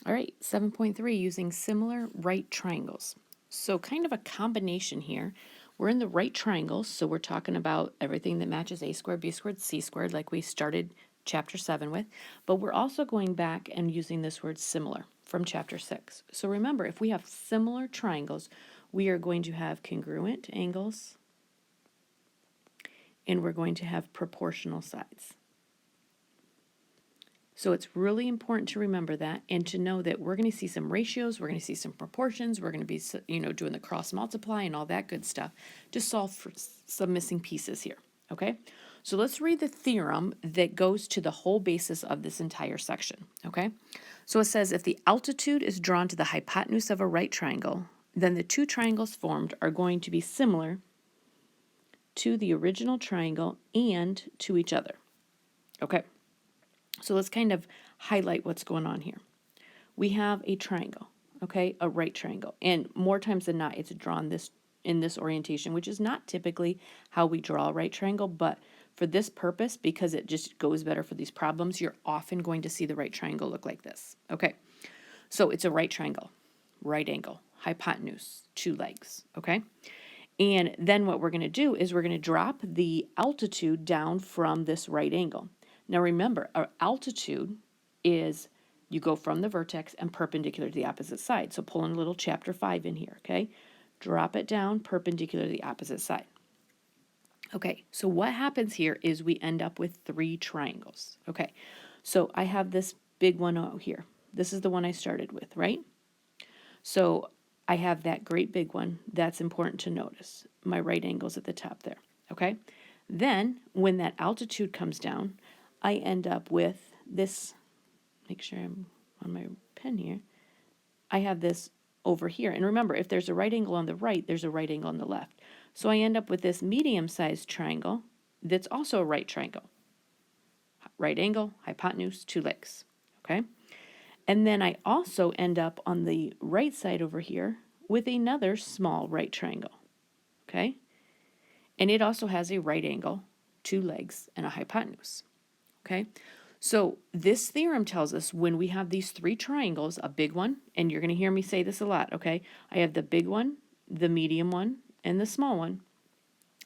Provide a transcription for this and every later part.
All right, 7.3, using similar right triangles. So kind of a combination here. We're in the right triangles, so we're talking about everything that matches a squared, b squared, c squared, like we started chapter 7 with, but we're also going back and using this word similar from chapter 6. So remember, if we have similar triangles, we are going to have congruent angles, and we're going to have proportional sides. So it's really important to remember that and to know that we're going to see some ratios, we're going to see some proportions, we're going to be, doing the cross multiply and all that good stuff to solve for some missing pieces here, okay? So let's read the theorem that goes to the whole basis of this entire section, okay? So it says, if the altitude is drawn to the hypotenuse of a right triangle, then the two triangles formed are going to be similar to the original triangle and to each other, okay? So let's kind of highlight what's going on here. We have a triangle, okay, a right triangle, and more times than not, it's drawn in this orientation, which is not typically how we draw a right triangle, but for this purpose, because it just goes better for these problems, you're often going to see the right triangle look like this, okay? So it's a right triangle, right angle, hypotenuse, two legs, okay? And then what we're going to do is we're going to drop the altitude down from this right angle. Now remember, our altitude is you go from the vertex and perpendicular to the opposite side. So pull in a little chapter 5 in here, okay? Drop it down perpendicular to the opposite side. Okay, so what happens here is we end up with 3 triangles. Okay, so I have this big one out here. This is the one I started with, right? So I have that great big one. That's important to notice. My right angle's at the top there, okay? Then, when that altitude comes down, I end up with this, make sure I'm on my pen here, I have this over here. And remember, if there's a right angle on the right, there's a right angle on the left. So I end up with this medium-sized triangle that's also a right triangle. Right angle, hypotenuse, 2 legs, okay? And then I also end up on the right side over here with another small right triangle, okay? And it also has a right angle, 2 legs, and a hypotenuse, okay? So this theorem tells us when we have these 3 triangles, a big one, and you're going to hear me say this a lot, okay? I have the big one, the medium one, and the small one,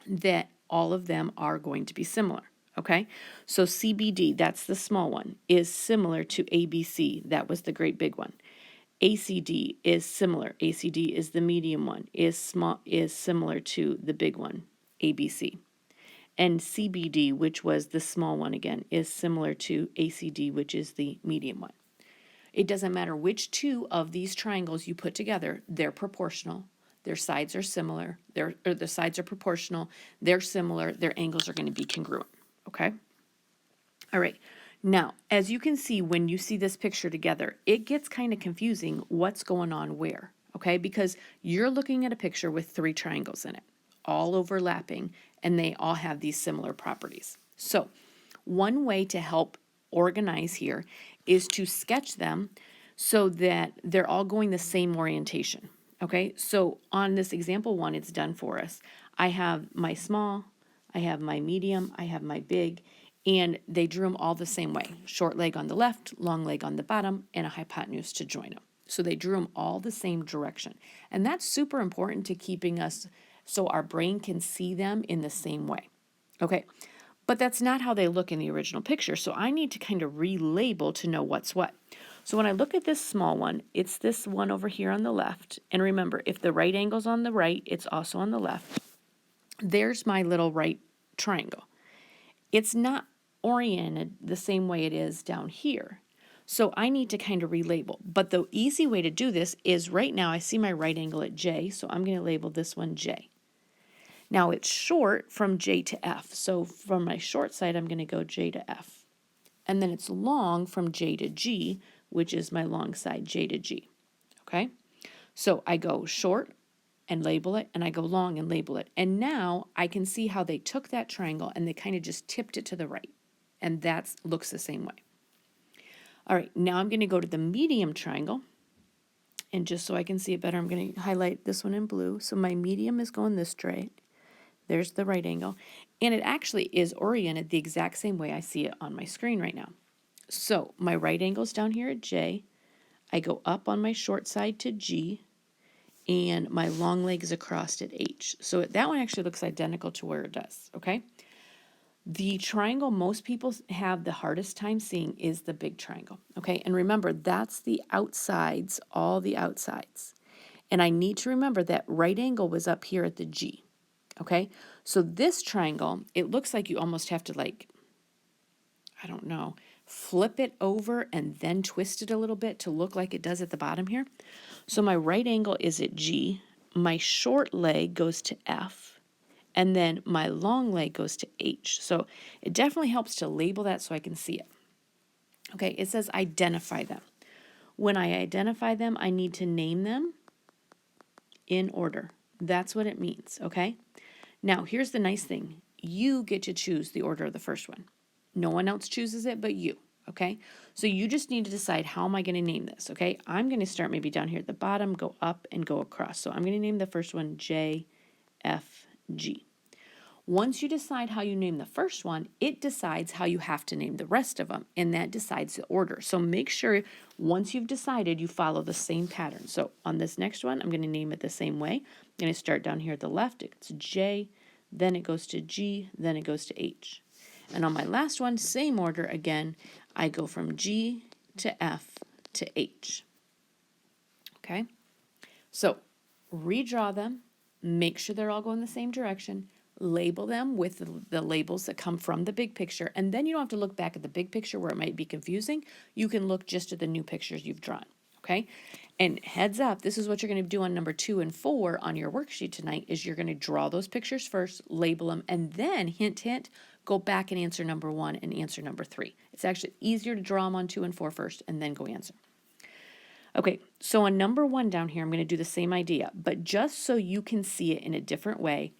that all of them are going to be similar, okay? So CBD, that's the small one, is similar to ABC, that was the great big one. ACD is similar. ACD is the medium one, is similar to the big one, ABC. And CBD, which was the small one again, is similar to ACD, which is the medium one. It doesn't matter which 2 of these triangles you put together, they're proportional. Their sides are similar. The sides are proportional. They're similar. Their angles are going to be congruent. Okay? All right. Now, as you can see, when you see this picture together, it gets kind of confusing what's going on where. Okay? Because you're looking at a picture with 3 triangles in it, all overlapping, and they all have these similar properties. So, one way to help organize here is to sketch them so that they're all going the same orientation. Okay, so on this example 1, it's done for us. I have my small, I have my medium, I have my big, and they drew them all the same way. Short leg on the left, long leg on the bottom, and a hypotenuse to join them. So they drew them all the same direction. And that's super important to keeping us so our brain can see them in the same way. Okay, but that's not how they look in the original picture, so I need to kind of relabel to know what's what. So when I look at this small one, it's this one over here on the left. And remember, if the right angle's on the right, it's also on the left. There's my little right triangle. It's not oriented the same way it is down here. So I need to kind of relabel. But the easy way to do this is right now I see my right angle at J, so I'm going to label this one J. Now it's short from J to F. So from my short side, I'm going to go J to F. And then it's long from J to G, which is my long side, J to G. Okay? So I go short and label it, and I go long and label it. And now I can see how they took that triangle and they kind of just tipped it to the right. And that looks the same way. All right, now I'm going to go to the medium triangle. And just so I can see it better, I'm going to highlight this one in blue. So my medium is going this straight. There's the right angle. And it actually is oriented the exact same way I see it on my screen right now. So my right angle's down here at J. I go up on my short side to G, and my long leg is across at H. So that one actually looks identical to where it does, okay? The triangle most people have the hardest time seeing is the big triangle, okay? And remember, that's the outsides, all the outsides. And I need to remember that right angle was up here at the G, okay? So this triangle, it looks like you almost have to, like, I don't know, flip it over and then twist it a little bit to look like it does at the bottom here. So my right angle is at G, my short leg goes to F, and then my long leg goes to H. So it definitely helps to label that so I can see it. Okay, it says identify them. When I identify them, I need to name them in order. That's what it means, okay? Now, here's the nice thing. You get to choose the order of the first one. No one else chooses it but you, okay? So you just need to decide, how am I going to name this, okay? I'm going to start maybe down here at the bottom, go up, and go across. So I'm going to name the first one J, F, G. Once you decide how you name the first one, it decides how you have to name the rest of them, and that decides the order. So make sure once you've decided, you follow the same pattern. So on this next one, I'm going to name it the same way. I'm going to start down here at the left. It's J, then it goes to G, then it goes to H. And on my last one, same order again. I go from G to F to H. Okay? So redraw them. Make sure they're all going the same direction. Label them with the labels that come from the big picture. And then you don't have to look back at the big picture where it might be confusing. You can look just at the new pictures you've drawn. Okay? And heads up, this is what you're going to do on number 2 and 4 on your worksheet tonight, is you're going to draw those pictures first, label them, and then, hint, hint, go back and answer number 1 and answer number 3. It's actually easier to draw them on 2 and 4 first and then go answer. Okay, so on number 1 down here, I'm going to do the same idea, but just so you can see it in a different way,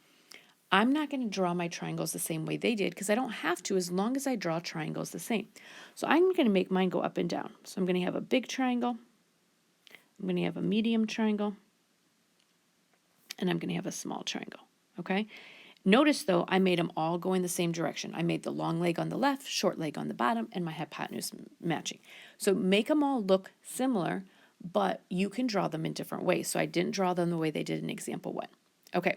I'm not going to draw my triangles the same way they did, because I don't have to as long as I draw triangles the same. So I'm going to make mine go up and down. So I'm going to have a big triangle, I'm going to have a medium triangle, and I'm going to have a small triangle, okay? Notice, though, I made them all go in the same direction. I made the long leg on the left, short leg on the bottom, and my hypotenuse matching. So make them all look similar, but you can draw them in different ways. So I didn't draw them the way they did in example 1. Okay.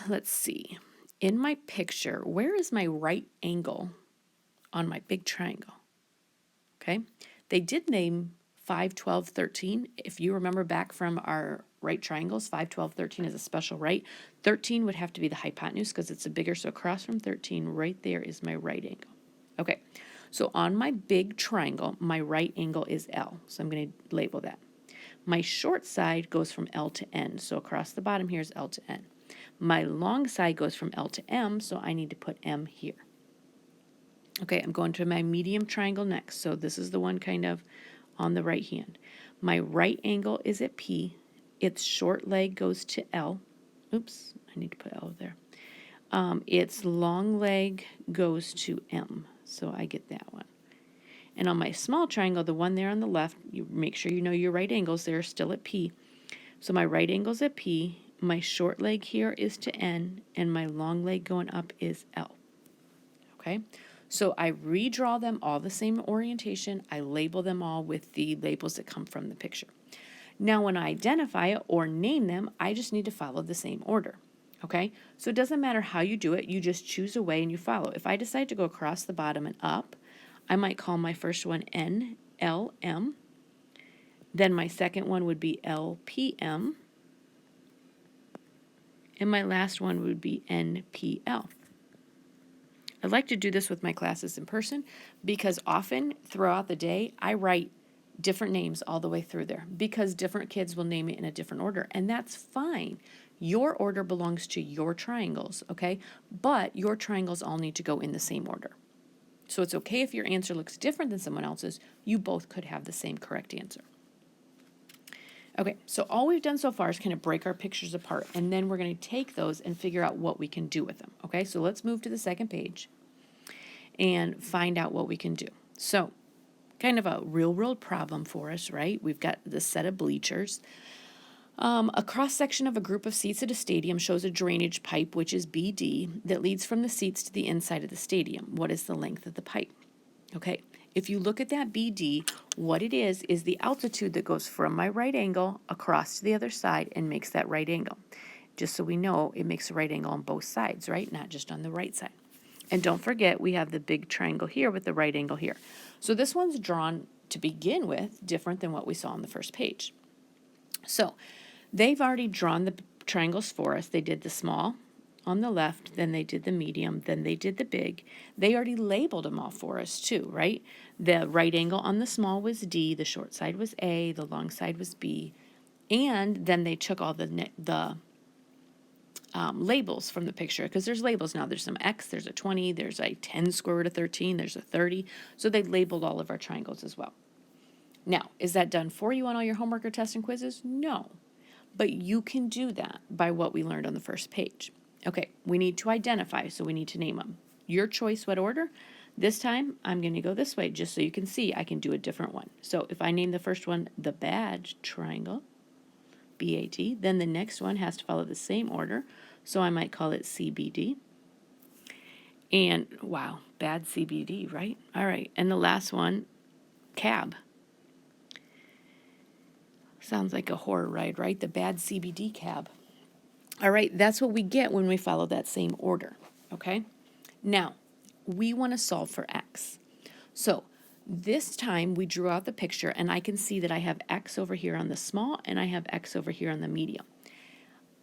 Let's see. In my picture, where is my right angle on my big triangle? Okay. They did name 5, 12, 13. If you remember back from our right triangles, 5, 12, 13 is a special right. 13 would have to be the hypotenuse because it's a bigger, so across from 13, right there is my right angle. Okay, so on my big triangle, my right angle is L, so I'm going to label that. My short side goes from L to N, so across the bottom here is L to N. My long side goes from L to M, so I need to put M here. Okay, I'm going to my medium triangle next, so this is the one kind of on the right hand. My right angle is at P. Its short leg goes to L. Oops, I need to put L there. Its long leg goes to M, so I get that one. And on my small triangle, the one there on the left, you make sure you know your right angles. They're still at P. So my right angle's at P. My short leg here is to N, and my long leg going up is L. Okay? So I redraw them all the same orientation. I label them all with the labels that come from the picture. Now when I identify it or name them, I just need to follow the same order. Okay? So it doesn't matter how you do it. You just choose a way and you follow. If I decide to go across the bottom and up, I might call my first one N, L, M. Then my second one would be L, P, M. And my last one would be N, P, L. I like to do this with my classes in person because often throughout the day I write different names all the way through there because different kids will name it in a different order, and that's fine. Your order belongs to your triangles, okay? But your triangles all need to go in the same order. So it's okay if your answer looks different than someone else's. You both could have the same correct answer. Okay, so all we've done so far is kind of break our pictures apart, and then we're going to take those and figure out what we can do with them. Okay, so let's move to the second page and find out what we can do. So, kind of a real-world problem for us, right? We've got this set of bleachers. A cross-section of a group of seats at a stadium shows a drainage pipe, which is BD, that leads from the seats to the inside of the stadium. What is the length of the pipe? Okay, if you look at that BD, what it is the altitude that goes from my right angle across to the other side and makes that right angle. Just so we know, it makes a right angle on both sides, right? Not just on the right side. And don't forget, we have the big triangle here with the right angle here. So this one's drawn to begin with different than what we saw on the first page. So they've already drawn the triangles for us. They did the small on the left, then they did the medium, then they did the big. They already labeled them all for us too, right? The right angle on the small was D, the short side was A, the long side was B, and then they took all the labels from the picture, because there's labels now. There's some X, there's a 20, there's a 10 square root of 13, there's a 30. So they labeled all of our triangles as well. Now, is that done for you on all your homework or tests and quizzes? No. But you can do that by what we learned on the first page. Okay, we need to identify, so we need to name them. Your choice, what order? This time, I'm going to go this way, just so you can see I can do a different one. So if I name the first one the badge triangle, BAT, then the next one has to follow the same order, so I might call it CBD. And, wow, bad CBD, right? All right, and the last one, cab. Sounds like a horror ride, right? The bad CBD cab. All right, that's what we get when we follow that same order, okay? Now, we want to solve for x. So this time we drew out the picture, and I can see that I have x over here on the small, and I have x over here on the medium.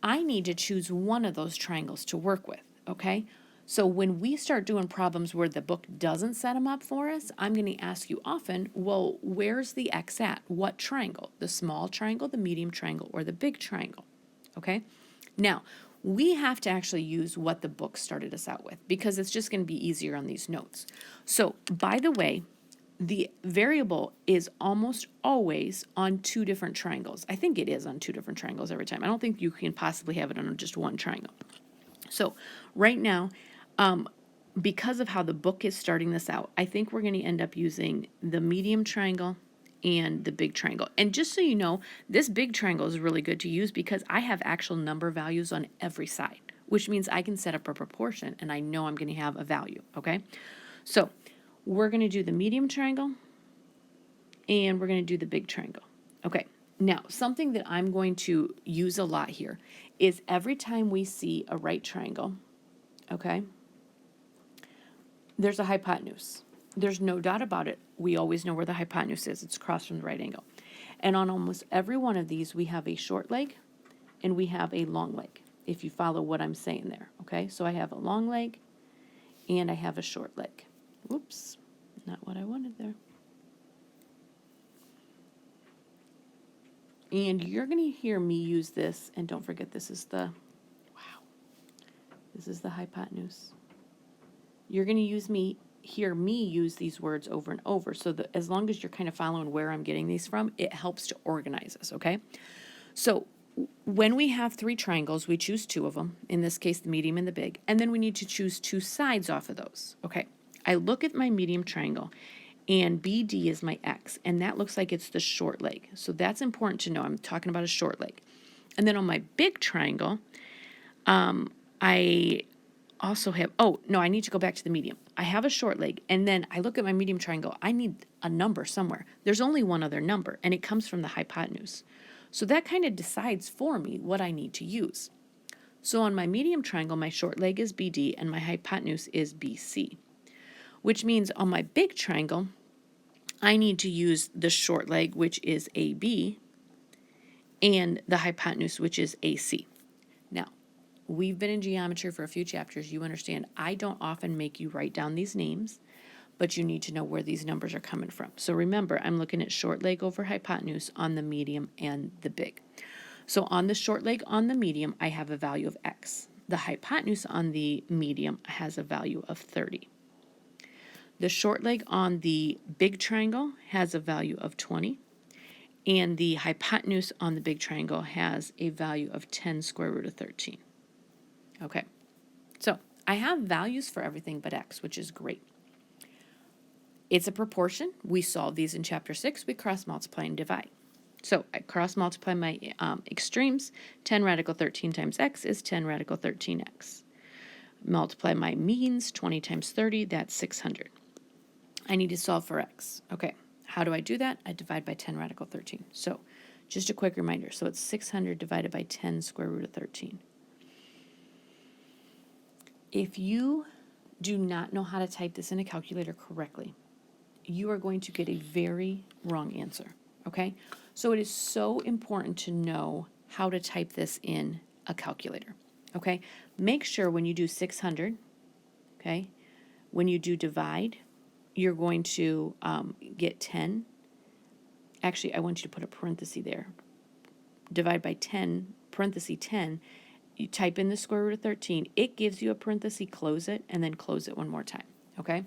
I need to choose one of those triangles to work with, okay? So when we start doing problems where the book doesn't set them up for us, I'm going to ask you often, well, where's the x at? What triangle? The small triangle, the medium triangle, or the big triangle, okay? Now, we have to actually use what the book started us out with, because it's just going to be easier on these notes. So, by the way, the variable is almost always on two different triangles. I think it is on two different triangles every time. I don't think you can possibly have it on just one triangle. So, right now, because of how the book is starting this out, I think we're going to end up using the medium triangle and the big triangle. And just so you know, this big triangle is really good to use because I have actual number values on every side, which means I can set up a proportion and I know I'm going to have a value, okay? So we're going to do the medium triangle and we're going to do the big triangle. Okay, now something that I'm going to use a lot here is every time we see a right triangle, okay, there's a hypotenuse. There's no doubt about it. We always know where the hypotenuse is. It's across from the right angle. And on almost every one of these, we have a short leg and we have a long leg, if you follow what I'm saying there, okay? So I have a long leg and I have a short leg. Whoops, not what I wanted there. And you're going to hear me use this, and don't forget this is the, wow, this is the hypotenuse. You're going to hear me use these words over and over, so that as long as you're kind of following where I'm getting these from, it helps to organize us, okay? So when we have three triangles, we choose two of them, in this case the medium and the big, and then we need to choose two sides off of those, okay? I look at my medium triangle, and BD is my X, and that looks like it's the short leg. So that's important to know. I'm talking about a short leg. And then on my big triangle, I also have, oh, no, I need to go back to the medium. I have a short leg, and then I look at my medium triangle. I need a number somewhere. There's only one other number, and it comes from the hypotenuse. So that kind of decides for me what I need to use. So on my medium triangle, my short leg is BD, and my hypotenuse is BC, which means on my big triangle, I need to use the short leg, which is AB, and the hypotenuse, which is AC. Now, we've been in geometry for a few chapters. You understand I don't often make you write down these names, but you need to know where these numbers are coming from. So remember, I'm looking at short leg over hypotenuse on the medium and the big. So on the short leg on the medium, I have a value of X. The hypotenuse on the medium has a value of 30. The short leg on the big triangle has a value of 20, and the hypotenuse on the big triangle has a value of 10 square root of 13. Okay, so I have values for everything but x, which is great. It's a proportion. We solve these in Chapter 6. We cross multiply and divide. So I cross multiply my extremes. 10 radical 13 times x is 10 radical 13x. Multiply my means, 20 times 30, that's 600. I need to solve for x. Okay, how do I do that? I divide by 10 radical 13. So just a quick reminder. So it's 600 divided by 10 square root of 13. If you do not know how to type this in a calculator correctly, you are going to get a very wrong answer, okay? So it is so important to know how to type this in a calculator, okay? Make sure when you do 600, okay, when you do divide, you're going to get 10. Actually, I want you to put a parenthesis there. Divide by 10, parenthesis 10, you type in the square root of 13. It gives you a parenthesis, close it, and then close it one more time, okay?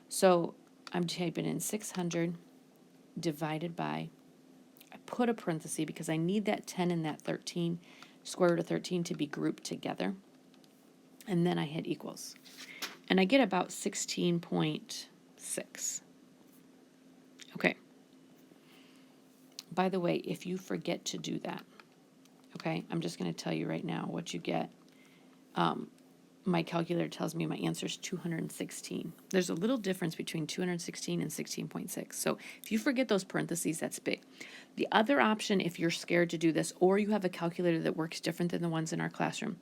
So I'm typing in 600 divided by, I put a parenthesis because I need that 10 and that 13, square root of 13, to be grouped together. And then I hit equals. And I get about 16.6. Okay. By the way, if you forget to do that, okay, I'm just going to tell you right now what you get. My calculator tells me my answer is 216. There's a little difference between 216 and 16.6. So if you forget those parentheses, that's big. The other option, if you're scared to do this, or you have a calculator that works different than the ones in our classroom,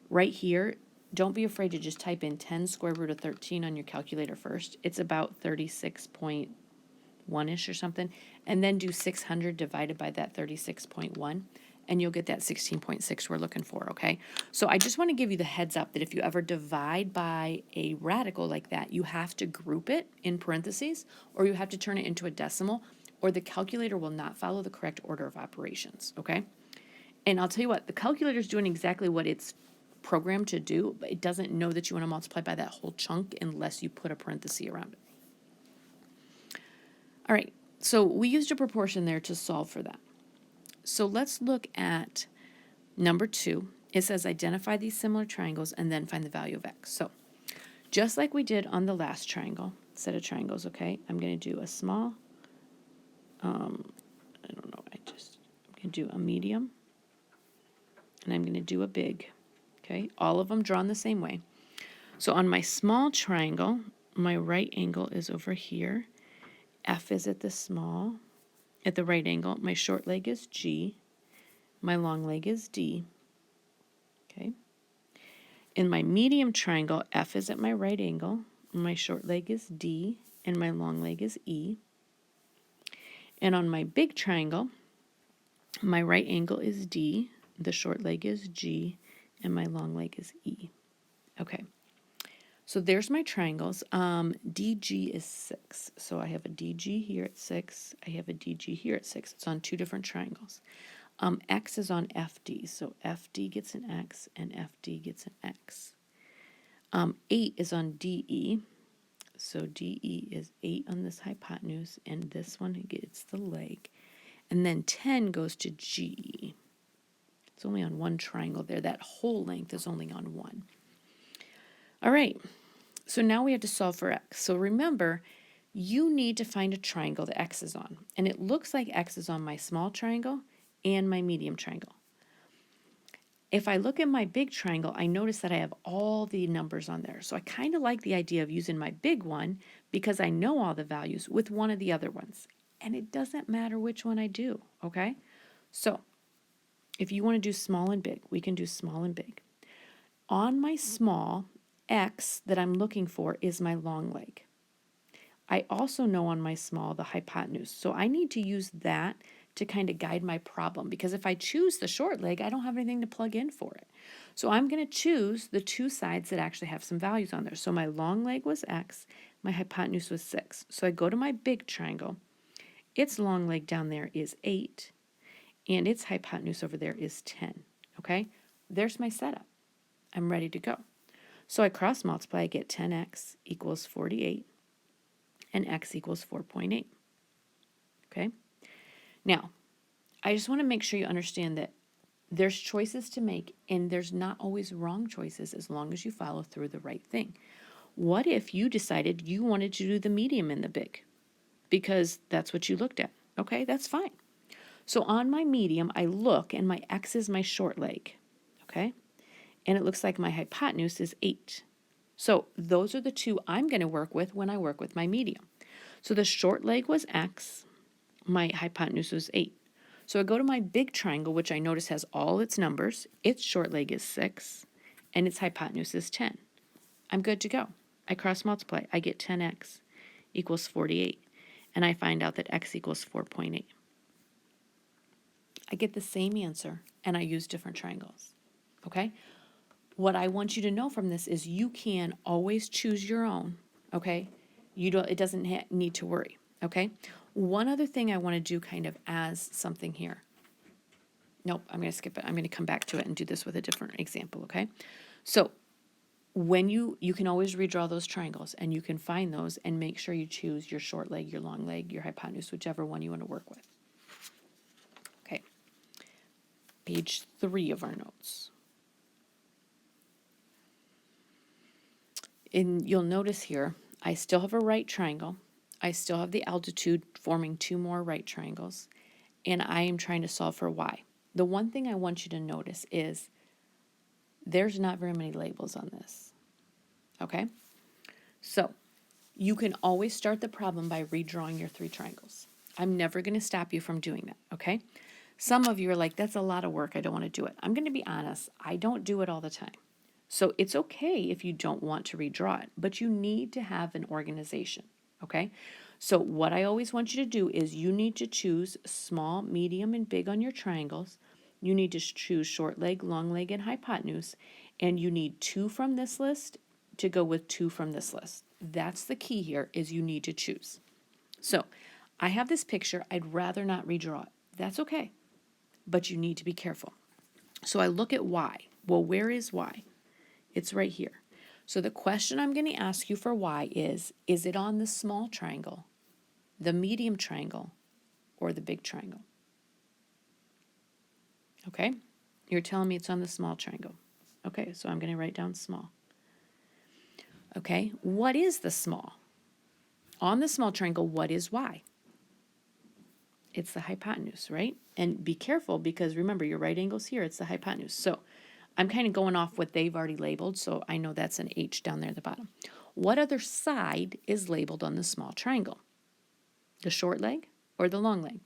right here, don't be afraid to just type in 10 square root of 13 on your calculator first. It's about 36.1-ish or something. And then do 600 divided by that 36.1. And you'll get that 16.6 we're looking for, okay? So I just want to give you the heads up that if you ever divide by a radical like that, you have to group it in parentheses, or you have to turn it into a decimal, or the calculator will not follow the correct order of operations, okay? And I'll tell you what, the calculator is doing exactly what it's programmed to do, but it doesn't know that you want to multiply by that whole chunk unless you put a parenthesis around it. All right, so we used a proportion there to solve for that. So let's look at number 2. It says identify these similar triangles and then find the value of x. So just like we did on the last triangle, set of triangles, okay, I'm going to do a small, I'm going to do a medium, and I'm going to do a big, okay, all of them drawn the same way. So on my small triangle, my right angle is over here, F is at the right angle, my short leg is G, my long leg is D, okay. In my medium triangle, F is at my right angle, my short leg is D, and my long leg is E. And on my big triangle, my right angle is D, the short leg is G, and my long leg is E. Okay, so there's my triangles. DG is 6, so I have a DG here at 6, I have a DG here at 6. It's on 2 different triangles. X is on FD, so FD gets an X and FD gets an X. 8 is on DE, so DE is 8 on this hypotenuse, and this one gets the leg. And then 10 goes to GE. It's only on 1 triangle there. That whole length is only on 1. All right, so now we have to solve for x. So remember, you need to find a triangle that x is on. And it looks like x is on my small triangle and my medium triangle. If I look at my big triangle, I notice that I have all the numbers on there. So I kind of like the idea of using my big one because I know all the values with one of the other ones. And it doesn't matter which one I do, okay? So if you want to do small and big, we can do small and big. On my small, x that I'm looking for is my long leg. I also know on my small the hypotenuse. So I need to use that to kind of guide my problem, because if I choose the short leg, I don't have anything to plug in for it. So I'm going to choose the 2 sides that actually have some values on there. So my long leg was x, my hypotenuse was 6. So I go to my big triangle. Its long leg down there is 8, and its hypotenuse over there is 10. Okay, there's my setup. I'm ready to go. So I cross multiply, I get 10x equals 48, and x equals 4.8. Okay? Now, I just want to make sure you understand that there's choices to make, and there's not always wrong choices as long as you follow through the right thing. What if you decided you wanted to do the medium and the big? Because that's what you looked at. Okay, that's fine. So on my medium, I look, and my x is my short leg. Okay? And it looks like my hypotenuse is 8. So those are the 2 I'm going to work with when I work with my medium. So the short leg was x, my hypotenuse was 8. So I go to my big triangle, which I notice has all its numbers. Its short leg is 6, and its hypotenuse is 10. I'm good to go. I cross multiply. I get 10x equals 48, and I find out that x equals 4.8. I get the same answer, and I use different triangles, okay? What I want you to know from this is you can always choose your own, okay? It doesn't need to worry, okay? One other thing I want to do kind of as something here. Nope, I'm going to skip it. I'm going to come back to it and do this with a different example, okay? So when you can always redraw those triangles, and you can find those and make sure you choose your short leg, your long leg, your hypotenuse, whichever one you want to work with. Okay, page 3 of our notes. And you'll notice here, I still have a right triangle. I still have the altitude forming 2 more right triangles, and I am trying to solve for y. The one thing I want you to notice is there's not very many labels on this, okay? So you can always start the problem by redrawing your 3 triangles. I'm never going to stop you from doing that, okay? Some of you are like, that's a lot of work, I don't want to do it. I'm going to be honest, I don't do it all the time. So it's okay if you don't want to redraw it, but you need to have an organization, okay? So what I always want you to do is you need to choose small, medium, and big on your triangles. You need to choose short leg, long leg, and hypotenuse, and you need 2 from this list to go with 2 from this list. That's the key here, is you need to choose. So I have this picture. I'd rather not redraw it. That's okay, but you need to be careful. So I look at y. Well, where is y? It's right here. So the question I'm going to ask you for y is it on the small triangle, the medium triangle, or the big triangle? Okay, you're telling me it's on the small triangle. Okay, so I'm going to write down small. Okay, what is the small? On the small triangle, what is y? It's the hypotenuse, right? And be careful, because remember, your right angle's here. It's the hypotenuse. So I'm kind of going off what they've already labeled, so I know that's an H down there at the bottom. What other side is labeled on the small triangle? The short leg or the long leg?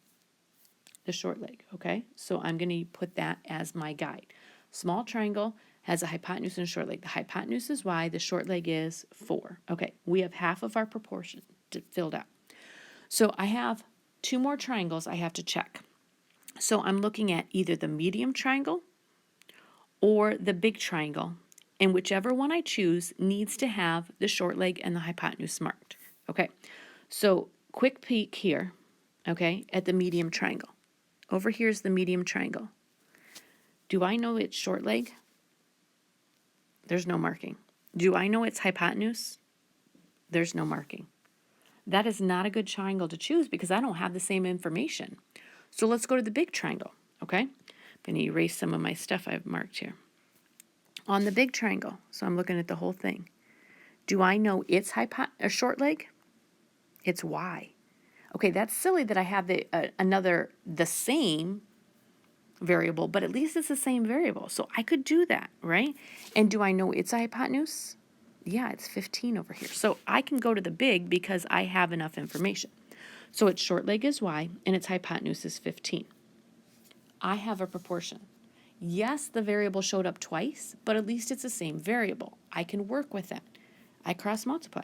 The short leg, okay? So I'm going to put that as my guide. Small triangle has a hypotenuse and a short leg. The hypotenuse is y, the short leg is 4. Okay, we have half of our proportion filled out. So I have 2 more triangles I have to check. So I'm looking at either the medium triangle or the big triangle, and whichever one I choose needs to have the short leg and the hypotenuse marked. Okay, so quick peek here, okay, at the medium triangle. Over here's the medium triangle. Do I know its short leg? There's no marking. Do I know its hypotenuse? There's no marking. That is not a good triangle to choose because I don't have the same information. So let's go to the big triangle, okay? I'm going to erase some of my stuff I've marked here. On the big triangle, so I'm looking at the whole thing. Do I know its short leg? It's y. Okay, that's silly that I have the same variable, but at least it's the same variable. So I could do that, right? And do I know its hypotenuse? Yeah, it's 15 over here. So I can go to the big because I have enough information. So its short leg is y and its hypotenuse is 15. I have a proportion. Yes, the variable showed up twice, but at least it's the same variable. I can work with that. I cross multiply.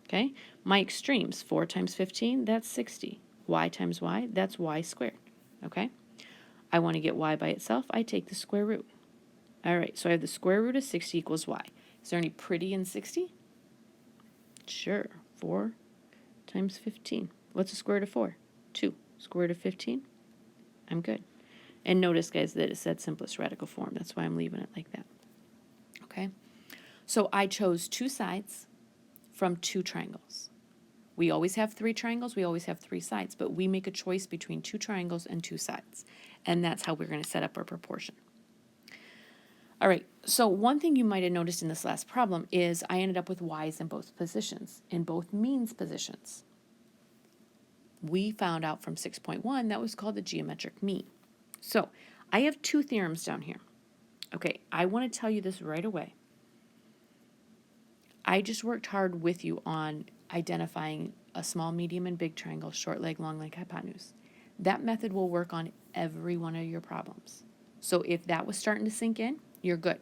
Okay? My extremes, 4 times 15, that's 60. Y times y, that's y squared. Okay? I want to get y by itself, I take the square root. All right, so I have the square root of 60 equals y. Is there any pretty in 60? Sure. 4 times 15. What's the square root of 4? 2. Square root of 15? I'm good. And notice, guys, that it said simplest radical form. That's why I'm leaving it like that. Okay? So I chose 2 sides from 2 triangles. We always have 3 triangles. We always have 3 sides. But we make a choice between 2 triangles and 2 sides. And that's how we're going to set up our proportion. All right, so one thing you might have noticed in this last problem is I ended up with y's in both positions, in both means positions. We found out from 6.1 that was called the geometric mean. So I have 2 theorems down here. Okay, I want to tell you this right away. I just worked hard with you on identifying a small, medium, and big triangle, short leg, long leg, hypotenuse. That method will work on every one of your problems. So if that was starting to sink in, you're good.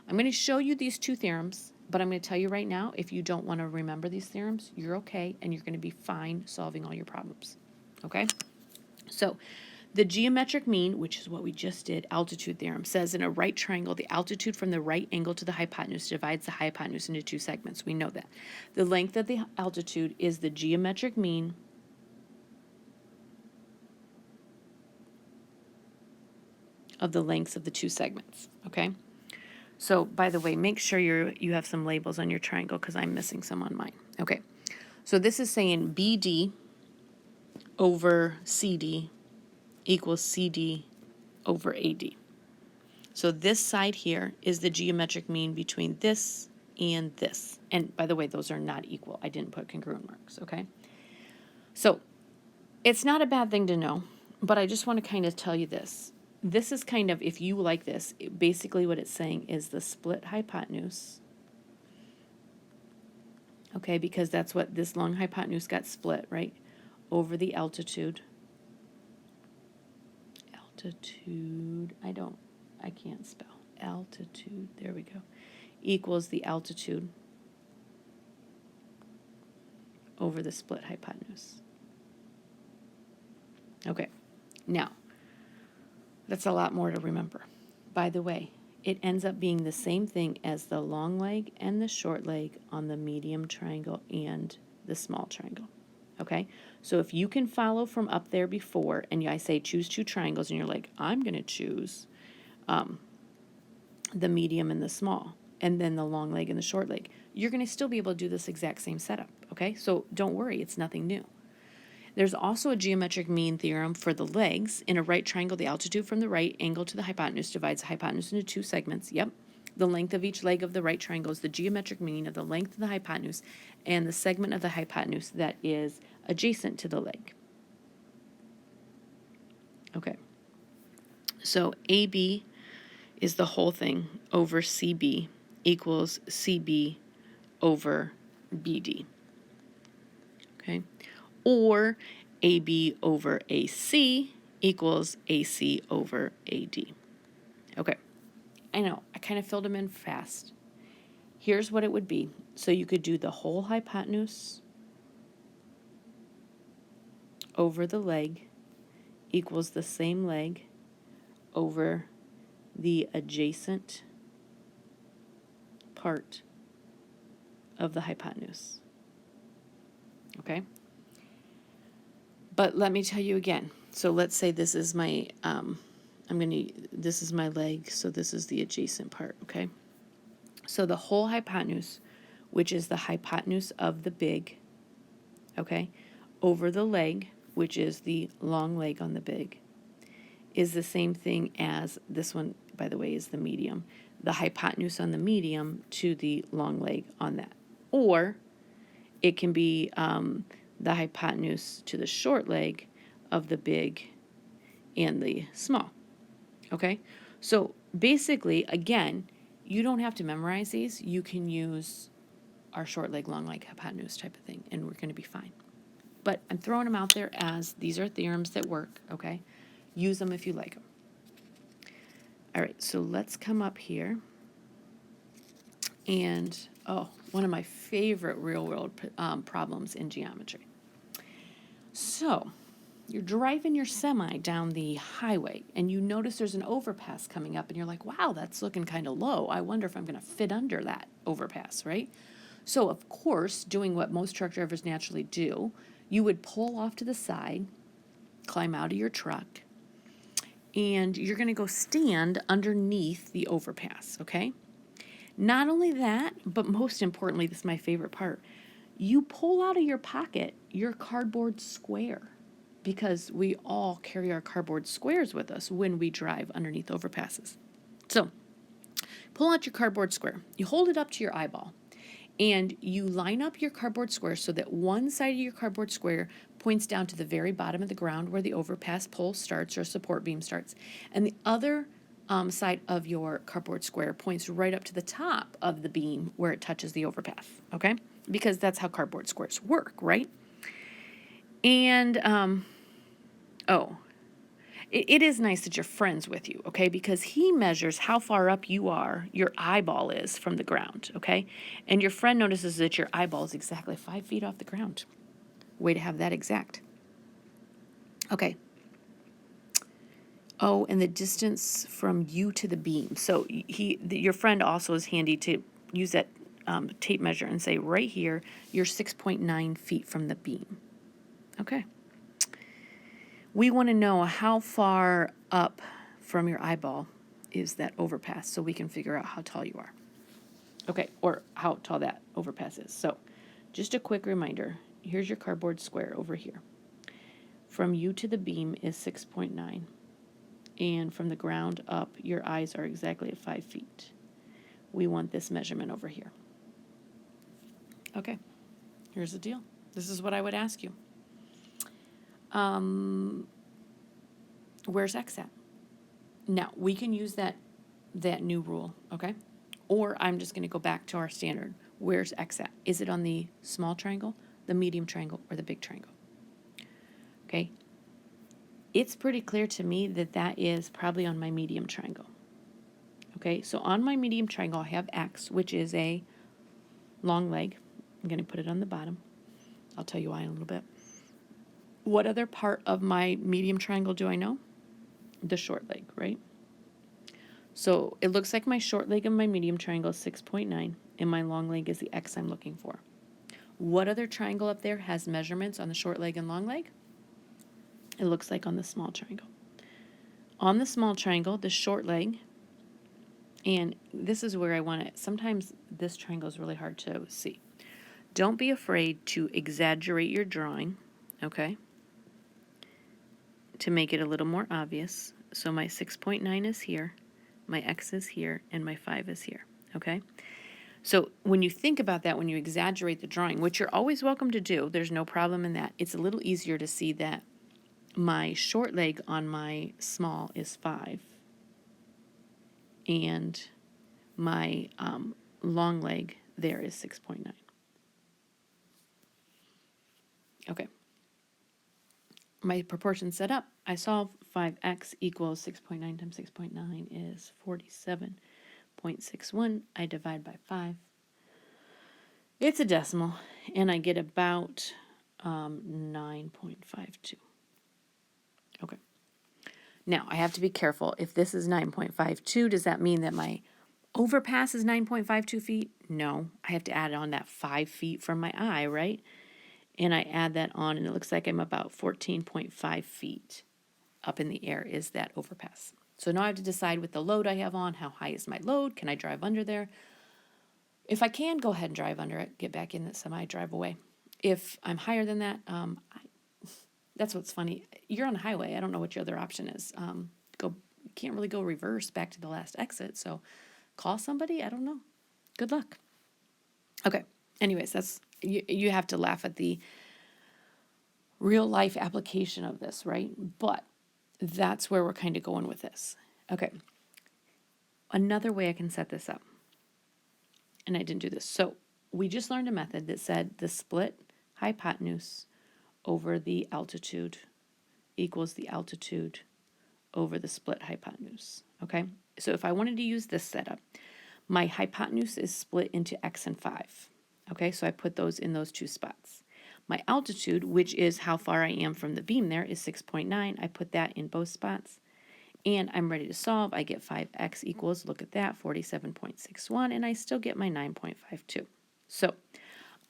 I'm going to show you these two theorems, but I'm going to tell you right now, if you don't want to remember these theorems, you're okay, and you're going to be fine solving all your problems. Okay? So the geometric mean, which is what we just did, altitude theorem, says in a right triangle, the altitude from the right angle to the hypotenuse divides the hypotenuse into two segments. We know that. The length of the altitude is the geometric mean of the lengths of the two segments, okay? So, by the way, make sure you have some labels on your triangle because I'm missing some on mine. Okay, so this is saying BD over CD equals CD over AD. So this side here is the geometric mean between this and this. And by the way, those are not equal. I didn't put congruent marks, okay? So it's not a bad thing to know, but I just want to kind of tell you this. This is kind of, if you like this, basically what it's saying is the split hypotenuse, okay, because that's what this long hypotenuse got split, right, over the altitude. I can't spell. Altitude, there we go, equals the altitude over the split hypotenuse. Okay, now, that's a lot more to remember. By the way, it ends up being the same thing as the long leg and the short leg on the medium triangle and the small triangle. Okay, so if you can follow from up there before, and I say choose two triangles, and you're like, I'm going to choose the medium and the small, and then the long leg and the short leg, you're going to still be able to do this exact same setup. Okay, so don't worry, it's nothing new. There's also a geometric mean theorem for the legs. In a right triangle, the altitude from the right angle to the hypotenuse divides the hypotenuse into two segments. Yep. The length of each leg of the right triangle is the geometric mean of the length of the hypotenuse and the segment of the hypotenuse that is adjacent to the leg. Okay. So AB is the whole thing over CB equals CB over BD. Okay. Or AB over AC equals AC over AD. Okay, I know, I kind of filled them in fast. Here's what it would be. So you could do the whole hypotenuse over the leg equals the same leg over the adjacent part of the hypotenuse. Okay? But let me tell you again. So let's say this is my, this is my leg, so this is the adjacent part, okay? So the whole hypotenuse, which is the hypotenuse of the big, okay, over the leg, which is the long leg on the big, is the same thing as this one, by the way, is the medium. The hypotenuse on the medium to the long leg on that. Or it can be the hypotenuse to the short leg of the big and the small. Okay? So basically, again, you don't have to memorize these. You can use our short leg, long leg, hypotenuse type of thing, and we're going to be fine. But I'm throwing them out there as these are theorems that work, okay? Use them if you like them. All right, so let's come up here. And, oh, one of my favorite real-world problems in geometry. So, you're driving your semi down the highway, and you notice there's an overpass coming up, and you're like, wow, that's looking kind of low. I wonder if I'm going to fit under that overpass, right? So, of course, doing what most truck drivers naturally do, you would pull off to the side, climb out of your truck, and you're going to go stand underneath the overpass, okay? Not only that, but most importantly, this is my favorite part, you pull out of your pocket your cardboard square, because we all carry our cardboard squares with us when we drive underneath overpasses. So, pull out your cardboard square, you hold it up to your eyeball, and you line up your cardboard square so that one side of your cardboard square points down to the very bottom of the ground where the overpass pole starts or support beam starts, and the other side of your cardboard square points right up to the top of the beam where it touches the overpass, okay? Because that's how cardboard squares work, right? And, oh, it is nice that your friend's with you, okay? Because he measures how far up your eyeball is from the ground, okay? And your friend notices that your eyeball is exactly 5 feet off the ground. Way to have that exact. Okay. Oh, and the distance from you to the beam. So your friend also is handy to use that tape measure and say, right here, you're 6.9 feet from the beam. Okay. We want to know how far up from your eyeball is that overpass so we can figure out how tall you are. Okay, or how tall that overpass is. So just a quick reminder, here's your cardboard square over here. From you to the beam is 6.9. And from the ground up, your eyes are exactly at 5 feet. We want this measurement over here. Okay, here's the deal. This is what I would ask you. Where's X at? Now, we can use that new rule, okay? Or I'm just going to go back to our standard. Where's X at? Is it on the small triangle, the medium triangle, or the big triangle? Okay? It's pretty clear to me that that is probably on my medium triangle. Okay, so on my medium triangle, I have X, which is a long leg. I'm going to put it on the bottom. I'll tell you why in a little bit. What other part of my medium triangle do I know? The short leg, right? So it looks like my short leg of my medium triangle is 6.9, and my long leg is the X I'm looking for. What other triangle up there has measurements on the short leg and long leg? It looks like on the small triangle. On the small triangle, the short leg, and this is where I want it. Sometimes this triangle is really hard to see. Don't be afraid to exaggerate your drawing, okay, to make it a little more obvious. So my 6.9 is here, my X is here, and my 5 is here, okay? So when you think about that, when you exaggerate the drawing, which you're always welcome to do, there's no problem in that, it's a little easier to see that my short leg on my small is 5, and my long leg there is 6.9. Okay. My proportion set up, I solve 5x equals 6.9 times 6.9 is 47.61. I divide by 5. It's a decimal, and I get about 9.52. Okay. Now, I have to be careful. If this is 9.52, does that mean that my overpass is 9.52 feet? No. I have to add on that 5 feet from my eye, right? And I add that on, and it looks like I'm about 14.5 feet up in the air is that overpass. So now I have to decide with the load I have on, how high is my load? Can I drive under there? If I can, go ahead and drive under it, get back in the semi, drive away. If I'm higher than that, that's what's funny. You're on a highway. I don't know what your other option is. Can't really go reverse back to the last exit. So call somebody. I don't know. Good luck. Okay. Anyways, that's you have to laugh at the real life application of this, right? But that's where we're kind of going with this. Okay. Another way I can set this up, and I didn't do this. So we just learned a method that said the split hypotenuse over the altitude equals the altitude over the split hypotenuse, okay? So if I wanted to use this setup, my hypotenuse is split into x and 5, okay? So I put those in those two spots. My altitude, which is how far I am from the beam there, is 6.9. I put that in both spots, and I'm ready to solve. I get 5x equals, look at that, 47.61, and I still get my 9.52. So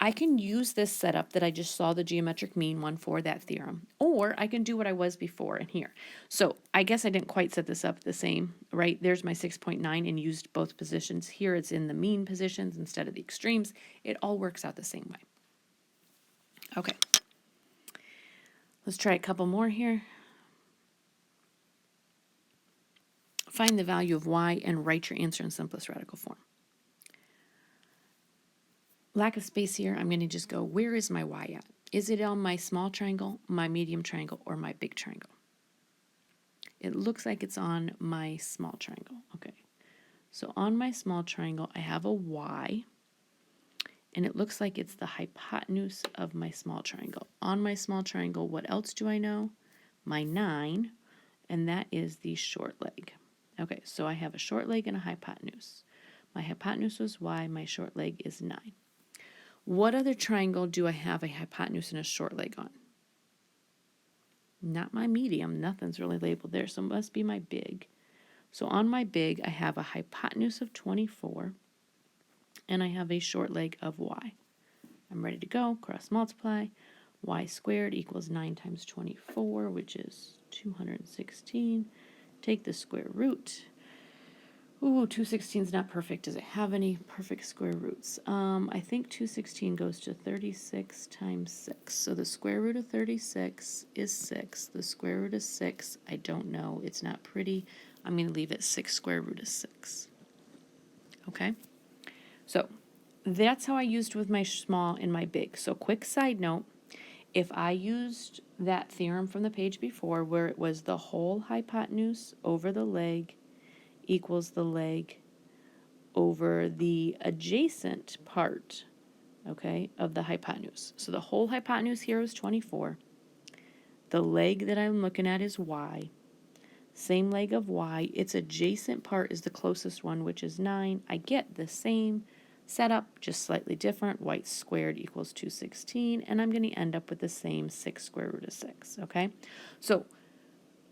I can use this setup that I just saw the geometric mean one for that theorem, or I can do what I was before in here. So I guess I didn't quite set this up the same, right? There's my 6.9 and used both positions. Here it's in the mean positions instead of the extremes. It all works out the same way. Okay. Let's try a couple more here. Find the value of y and write your answer in simplest radical form. Lack of space here, I'm going to just go, where is my y at? Is it on my small triangle, my medium triangle, or my big triangle? It looks like it's on my small triangle. Okay. So on my small triangle, I have a y. and it looks like it's the hypotenuse of my small triangle. On my small triangle, what else do I know? My 9, and that is the short leg. Okay, so I have a short leg and a hypotenuse. My hypotenuse was y, my short leg is 9. What other triangle do I have a hypotenuse and a short leg on? Not my medium, nothing's really labeled there, so it must be my big. So on my big, I have a hypotenuse of 24, and I have a short leg of y. I'm ready to go, cross multiply. Y squared equals 9 times 24, which is 216. Take the square root. Ooh, 216 is not perfect. Does it have any perfect square roots? I think 216 goes to 36 times 6. So the square root of 36 is 6. The square root of 6, I don't know. It's not pretty. I'm going to leave it 6 square root of 6. Okay? So that's how I used with my small and my big. So quick side note, if I used that theorem from the page before where it was the whole hypotenuse over the leg equals the leg over the adjacent part, okay, of the hypotenuse. So the whole hypotenuse here is 24. The leg that I'm looking at is y. Same leg of y. Its adjacent part is the closest one, which is 9. I get the same setup, just slightly different. Y squared equals 216, and I'm going to end up with the same 6 square root of 6, okay? So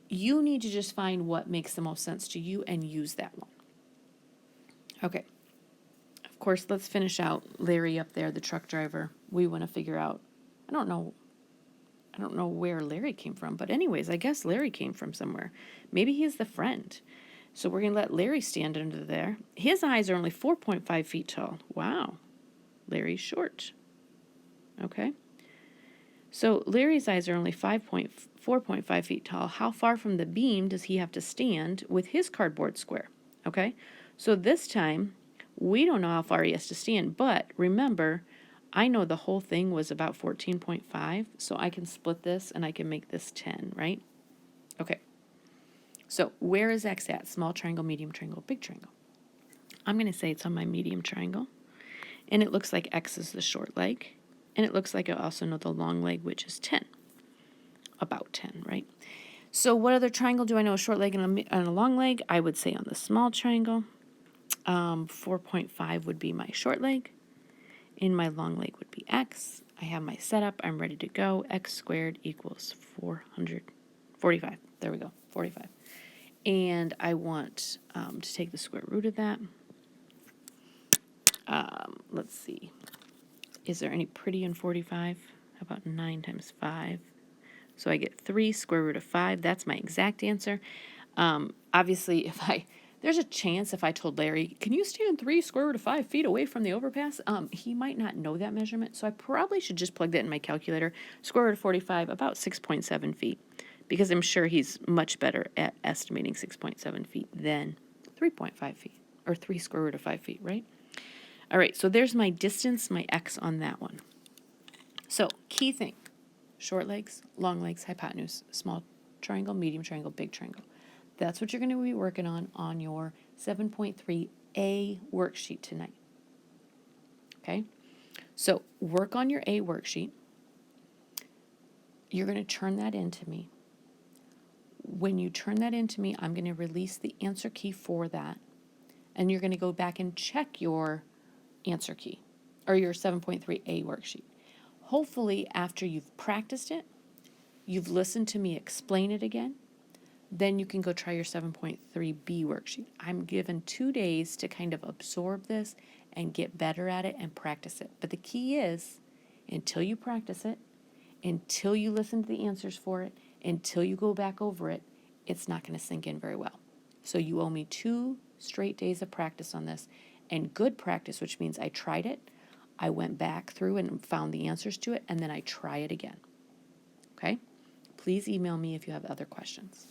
you need to just find what makes the most sense to you and use that one. Okay. Of course, let's finish out Larry up there, the truck driver. We want to figure out, I don't know where Larry came from, but anyways, I guess Larry came from somewhere. Maybe he's the friend. So we're going to let Larry stand under there. His eyes are only 4.5 feet tall. Wow. Larry's short. Okay. So Larry's eyes are only 4.5 feet tall. How far from the beam does he have to stand with his cardboard square? Okay. So this time, we don't know how far he has to stand, but remember, I know the whole thing was about 14.5, so I can split this and I can make this 10, right? Okay. So where is X at? Small triangle, medium triangle, big triangle. I'm going to say it's on my medium triangle, and it looks like X is the short leg, and it looks like I also know the long leg, which is 10, about 10, right? So what other triangle do I know a short leg and a long leg? I would say on the small triangle, 4.5 would be my short leg, and my long leg would be X. I have my setup. I'm ready to go. X squared equals 445. There we go, 45. And I want to take the square root of that. Let's see. Is there any pretty in 45? How about 9 times 5? So I get 3 square root of 5. That's my exact answer. Obviously, there's a chance if I told Larry, can you stand 3 square root of 5 feet away from the overpass? He might not know that measurement, so I probably should just plug that in my calculator. Square root of 45, about 6.7 feet, because I'm sure he's much better at estimating 6.7 feet than 3.5 feet, or 3 square root of 5 feet, right? All right, so there's my distance, my X on that one. So, key thing, short legs, long legs, hypotenuse, small triangle, medium triangle, big triangle. That's what you're going to be working on your 7.3A worksheet tonight. Okay? So, work on your A worksheet. You're going to turn that into me. When you turn that into me, I'm going to release the answer key for that. And you're going to go back and check your answer key or your 7.3A worksheet. Hopefully, after you've practiced it, you've listened to me explain it again, then you can go try your 7.3B worksheet. I'm given 2 days to kind of absorb this and get better at it and practice it. But the key is, until you practice it, until you listen to the answers for it, until you go back over it, it's not going to sink in very well. So you owe me 2 straight days of practice on this, and good practice, which means I tried it, I went back through and found the answers to it, and then I try it again. Okay? Please email me if you have other questions.